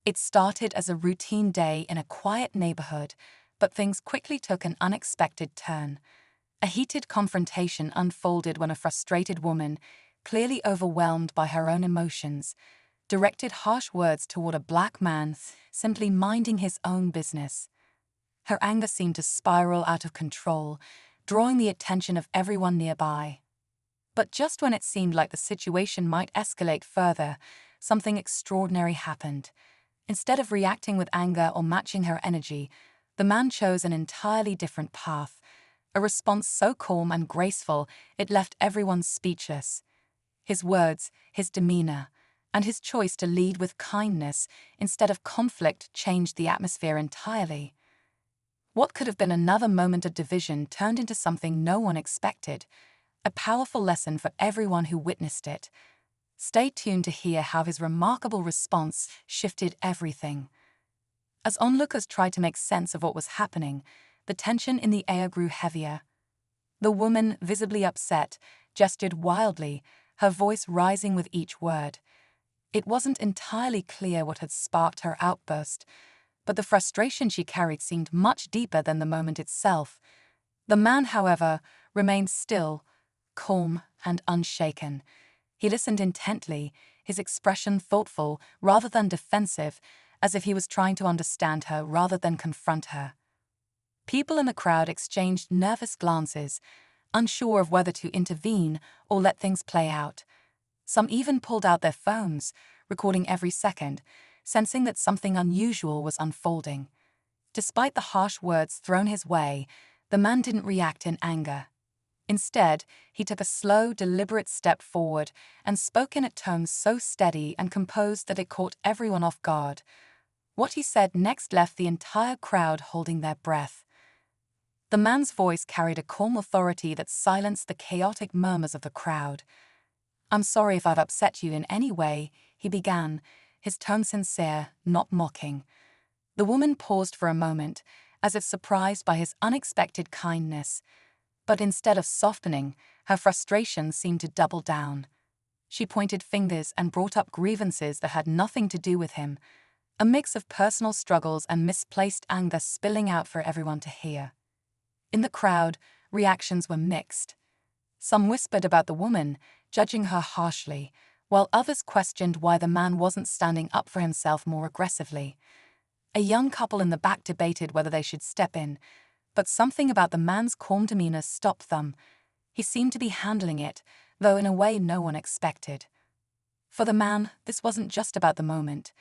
It started as a routine day in a quiet neighborhood, but things quickly took an unexpected turn. A heated confrontation unfolded when a frustrated woman, clearly overwhelmed by her own emotions, directed harsh words toward a black man simply minding his own business. Her anger seemed to spiral out of control, drawing the attention of everyone nearby. But just when it seemed like the situation might escalate further, something extraordinary happened. Instead of reacting with anger or matching her energy, the man chose an entirely different path, a response so calm and graceful it left everyone speechless. His words, his demeanor, and his choice to lead with kindness instead of conflict changed the atmosphere entirely. What could have been another moment of division turned into something no one expected, a powerful lesson for everyone who witnessed it. Stay tuned to hear how his remarkable response shifted everything. As onlookers tried to make sense of what was happening, the tension in the air grew heavier. The woman, visibly upset, gestured wildly, her voice rising with each word. It wasn't entirely clear what had sparked her outburst, but the frustration she carried seemed much deeper than the moment itself. The man, however, remained still, calm and unshaken. He listened intently, his expression thoughtful rather than defensive, as if he was trying to understand her rather than confront her. People in the crowd exchanged nervous glances, unsure of whether to intervene or let things play out. Some even pulled out their phones, recording every second, sensing that something unusual was unfolding. Despite the harsh words thrown his way, the man didn't react in anger. Instead, he took a slow, deliberate step forward and spoke in a tone so steady and composed that it caught everyone off guard. What he said next left the entire crowd holding their breath. The man's voice carried a calm authority that silenced the chaotic murmurs of the crowd. "I'm sorry if I've upset you in any way," he began, his tone sincere, not mocking. The woman paused for a moment, as if surprised by his unexpected kindness. But instead of softening, her frustration seemed to double down. She pointed fingers and brought up grievances that had nothing to do with him, a mix of personal struggles and misplaced anger spilling out for everyone to hear. In the crowd, reactions were mixed. Some whispered about the woman, judging her harshly, while others questioned why the man wasn't standing up for himself more aggressively. A young couple in the back debated whether they should step in, but something about the man's calm demeanor stopped them. He seemed to be handling it, though in a way no one expected. For the man, this wasn't just about the moment.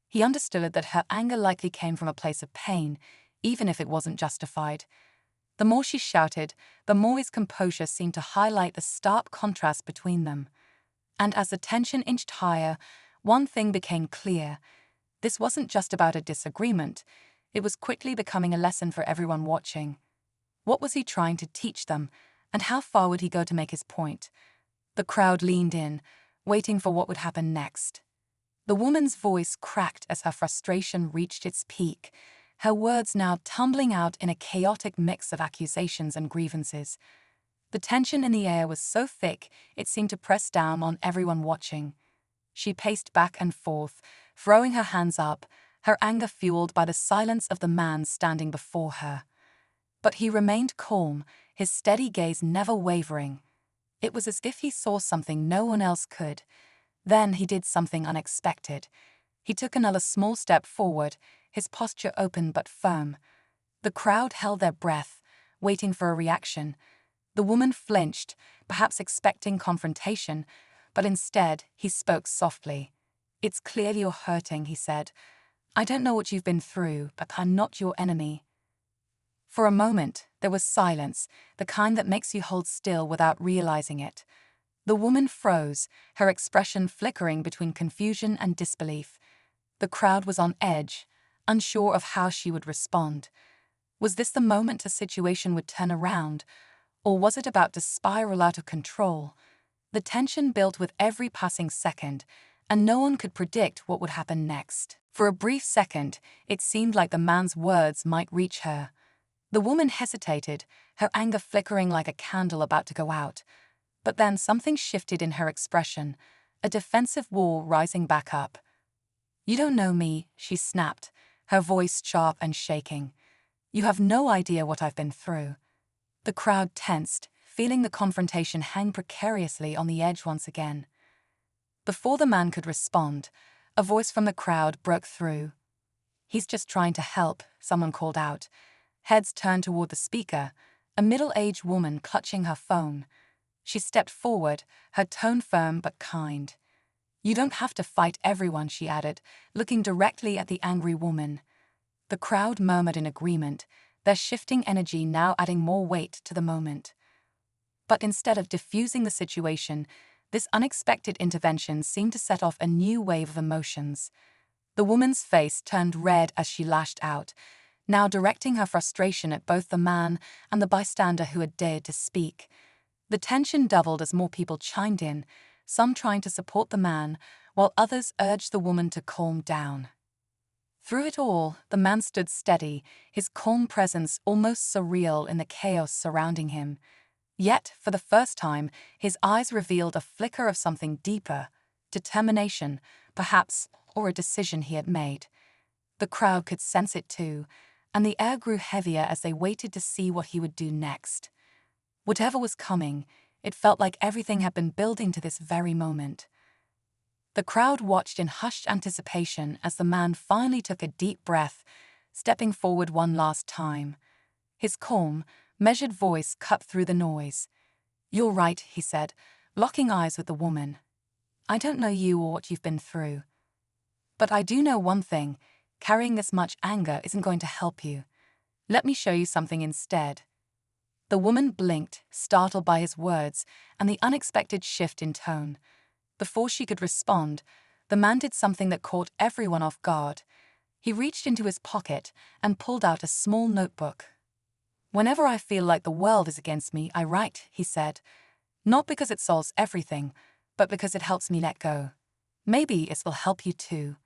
He understood that her anger likely came from a place of pain, even if it wasn't justified. The more she shouted, the more his composure seemed to highlight the stark contrast between them. And as the tension inched higher, one thing became clear. This wasn't just about a disagreement. It was quickly becoming a lesson for everyone watching. What was he trying to teach them, and how far would he go to make his point? The crowd leaned in, waiting for what would happen next. The woman's voice cracked as her frustration reached its peak, her words now tumbling out in a chaotic mix of accusations and grievances. The tension in the air was so thick it seemed to press down on everyone watching. She paced back and forth, throwing her hands up, her anger fueled by the silence of the man standing before her. But he remained calm, his steady gaze never wavering. It was as if he saw something no one else could. Then he did something unexpected. He took another small step forward, his posture open but firm. The crowd held their breath, waiting for a reaction. The woman flinched, perhaps expecting confrontation, but instead he spoke softly. "It's clear you're hurting," he said. "I don't know what you've been through, but I'm not your enemy." For a moment, there was silence, the kind that makes you hold still without realizing it. The woman froze, her expression flickering between confusion and disbelief. The crowd was on edge, unsure of how she would respond. Was this the moment a situation would turn around, or was it about to spiral out of control? The tension built with every passing second, and no one could predict what would happen next. For a brief second, it seemed like the man's words might reach her. The woman hesitated, her anger flickering like a candle about to go out. But then something shifted in her expression, a defensive wall rising back up. "You don't know me," she snapped, her voice sharp and shaking. "You have no idea what I've been through." The crowd tensed, feeling the confrontation hang precariously on the edge once again. Before the man could respond, a voice from the crowd broke through. "He's just trying to help," someone called out. Heads turned toward the speaker, a middle-aged woman clutching her phone. She stepped forward, her tone firm but kind. "You don't have to fight everyone," she added, looking directly at the angry woman. The crowd murmured in agreement, their shifting energy now adding more weight to the moment. But instead of diffusing the situation, this unexpected intervention seemed to set off a new wave of emotions. The woman's face turned red as she lashed out, now directing her frustration at both the man and the bystander who had dared to speak. The tension doubled as more people chimed in, some trying to support the man, while others urged the woman to calm down. Through it all, the man stood steady, his calm presence almost surreal in the chaos surrounding him. Yet, for the first time, his eyes revealed a flicker of something deeper, determination, perhaps, or a decision he had made. The crowd could sense it too, and the air grew heavier as they waited to see what he would do next. Whatever was coming, it felt like everything had been building to this very moment. The crowd watched in hushed anticipation as the man finally took a deep breath, stepping forward one last time. His calm, measured voice cut through the noise. "You're right," he said, locking eyes with the woman. "I don't know you or what you've been through. But I do know one thing, carrying this much anger isn't going to help you. Let me show you something instead." The woman blinked, startled by his words and the unexpected shift in tone. Before she could respond, the man did something that caught everyone off guard. He reached into his pocket and pulled out a small notebook. "Whenever I feel like the world is against me, I write," he said. "Not because it solves everything, but because it helps me let go. Maybe it will help you too."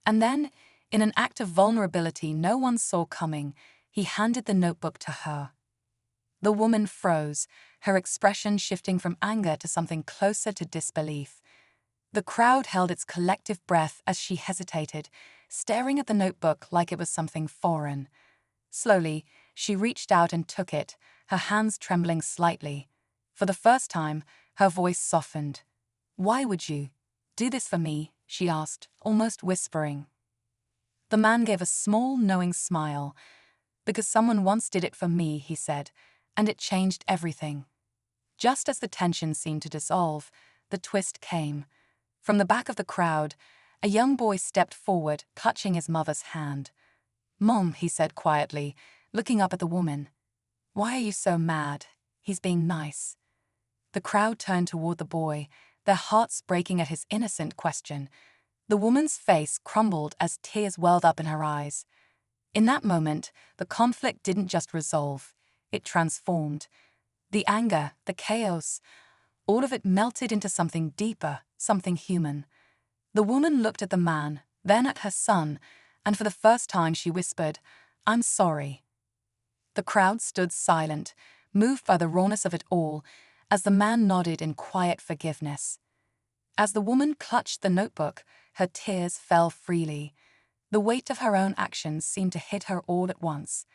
And then, in an act of vulnerability no one saw coming, he handed the notebook to her. The woman froze, her expression shifting from anger to something closer to disbelief. The crowd held its collective breath as she hesitated, staring at the notebook like it was something foreign. Slowly, she reached out and took it, her hands trembling slightly. For the first time, her voice softened. "Why would you do this for me?" she asked, almost whispering. The man gave a small, knowing smile. "Because someone once did it for me," he said, "and it changed everything." Just as the tension seemed to dissolve, the twist came. From the back of the crowd, a young boy stepped forward, clutching his mother's hand. "Mom," he said quietly, looking up at the woman. "Why are you so mad? He's being nice." The crowd turned toward the boy, their hearts breaking at his innocent question. The woman's face crumbled as tears welled up in her eyes. In that moment, the conflict didn't just resolve, it transformed. The anger, the chaos, all of it melted into something deeper, something human. The woman looked at the man, then at her son, and for the first time she whispered, "I'm sorry." The crowd stood silent, moved by the rawness of it all, as the man nodded in quiet forgiveness. As the woman clutched the notebook, her tears fell freely. The weight of her own actions seemed to hit her all at once.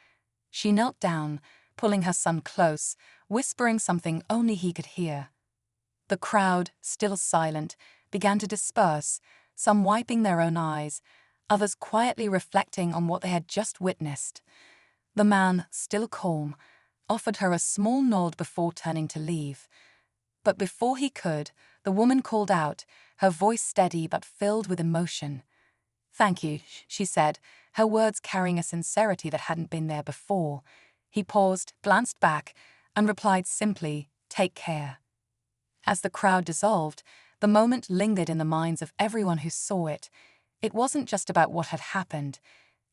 She knelt down, pulling her son close, whispering something only he could hear. The crowd, still silent, began to disperse, some wiping their own eyes, others quietly reflecting on what they had just witnessed. The man, still calm, offered her a small nod before turning to leave. But before he could, the woman called out, her voice steady but filled with emotion. "Thank you," she said, her words carrying a sincerity that hadn't been there before. He paused, glanced back, and replied simply, "Take care." As the crowd dissolved, the moment lingered in the minds of everyone who saw it. It wasn't just about what had happened.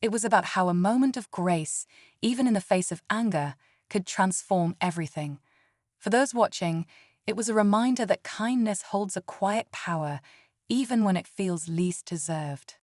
It was about how a moment of grace, even in the face of anger, could transform everything. For those watching, it was a reminder that kindness holds a quiet power, even when it feels least deserved.